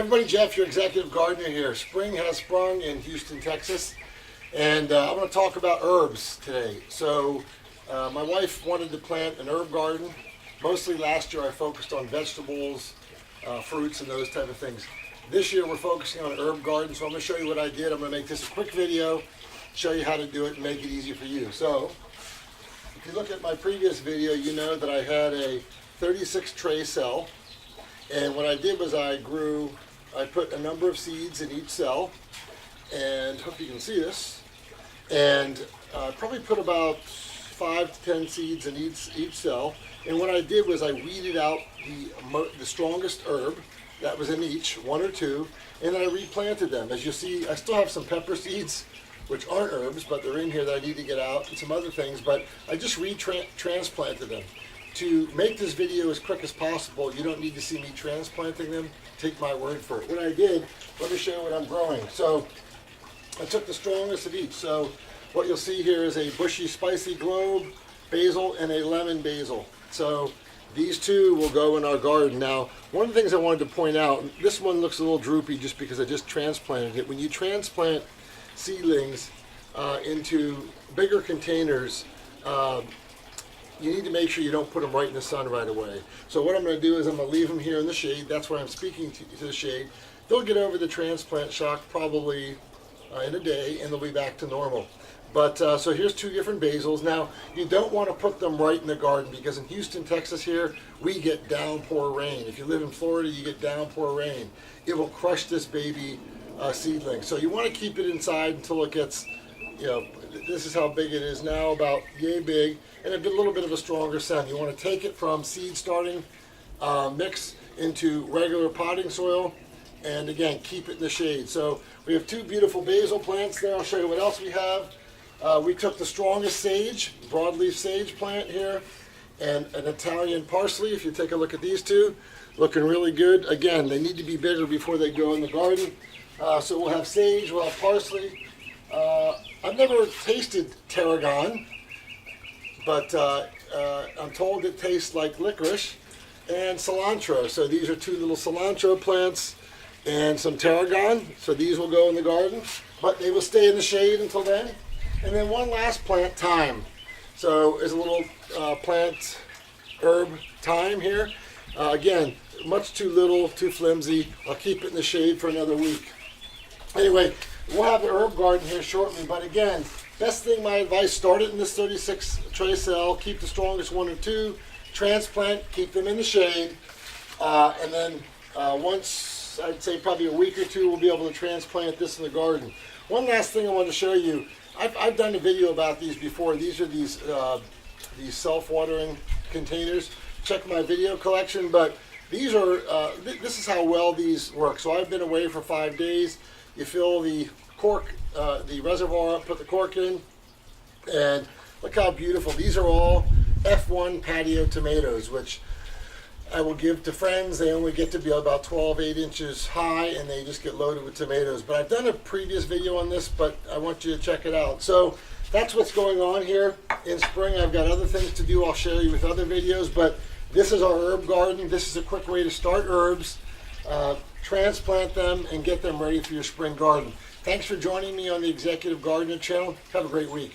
everybody, Jeff, your executive gardener here. Spring has sprung in Houston, Texas, and I'm going to talk about herbs today. So my wife wanted to plant an herb garden. Mostly last year I focused on vegetables, fruits, and those type of things. This year we're focusing on an herb garden, so I'm going to show you what I did. I'm going to make this a quick video, show you how to do it, and make it easy for you. So if you look at my previous video, you know that I had a 36 tray cell. And what I did was I put a number of seeds in each cell, and hope you can see this, and probably put about 5 to 10 seeds in each cell. And what I did was I weeded out the strongest herb that was in each, 1 or 2, and then I replanted them. As you see, I still have some pepper seeds, which aren't herbs, but they're in here that I need to get out, and some other things, but I just transplanted them. To make this video as quick as possible, you don't need to see me transplanting them. Take my word for it. What I did, let me show you what I'm growing. So I took the strongest of each. So what you'll see here is a bushy spicy globe basil and a lemon basil. So these two will go in our garden. Now, one of the things I wanted to point out, this one looks a little droopy just because I just transplanted it. When you transplant seedlings into bigger containers, you need to make sure you don't put them right in the sun right away. So what I'm going to do is I'm going to leave them here in the shade. That's why I'm speaking to the shade. They'll get over the transplant shock probably in a day, and they'll be back to normal. But so here's 2 different basils. Now, you don't want to put them right in the garden because in Houston, Texas here, we get downpour rain. If you live in Florida, you get downpour rain. It will crush this baby seedling. So you want to keep it inside until it gets, this is how big it is now, about yay big, and a little bit of a stronger stem. You want to take it from seed starting mix into regular potting soil, and again, keep it in the shade. So we have 2 beautiful basil plants there. I'll show you what else we have. We took the strongest sage, broadleaf sage plant here, and an Italian parsley. If you take a look at these 2, looking really good. Again, they need to be bigger before they go in the garden. So we'll have sage, we'll have parsley. I've never tasted tarragon, but I'm told it tastes like licorice, and cilantro. So these are 2 little cilantro plants and some tarragon. So these will go in the garden, but they will stay in the shade until then. And then one last plant, thyme. So there's a little plant herb thyme here. Again, much too little, too flimsy. I'll keep it in the shade for another week. Anyway, we'll have the herb garden here shortly, but again, best thing, my advice, start it in this 36 tray cell, keep the strongest 1 or 2, transplant, keep them in the shade, and then once, I'd say probably a week or 2, we'll be able to transplant this in the garden. One last thing I want to show you, I've done a video about these before. These are these self-watering containers. Check my video collection, but these are, this is how well these work. So I've been away for 5 days. You fill the cork, the reservoir up, put the cork in, and look how beautiful. These are all F1 patio tomatoes, which I will give to friends. They only get to be about 8 inches high, and they just get loaded with tomatoes. But I've done a previous video on this, but I want you to check it out. So that's what's going on here in spring. I've got other things to do. I'll share you with other videos, but this is our herb garden. This is a quick way to start herbs. Transplant them and get them ready for your spring garden. Thanks for joining me on the Executive Gardener channel. Have a great week.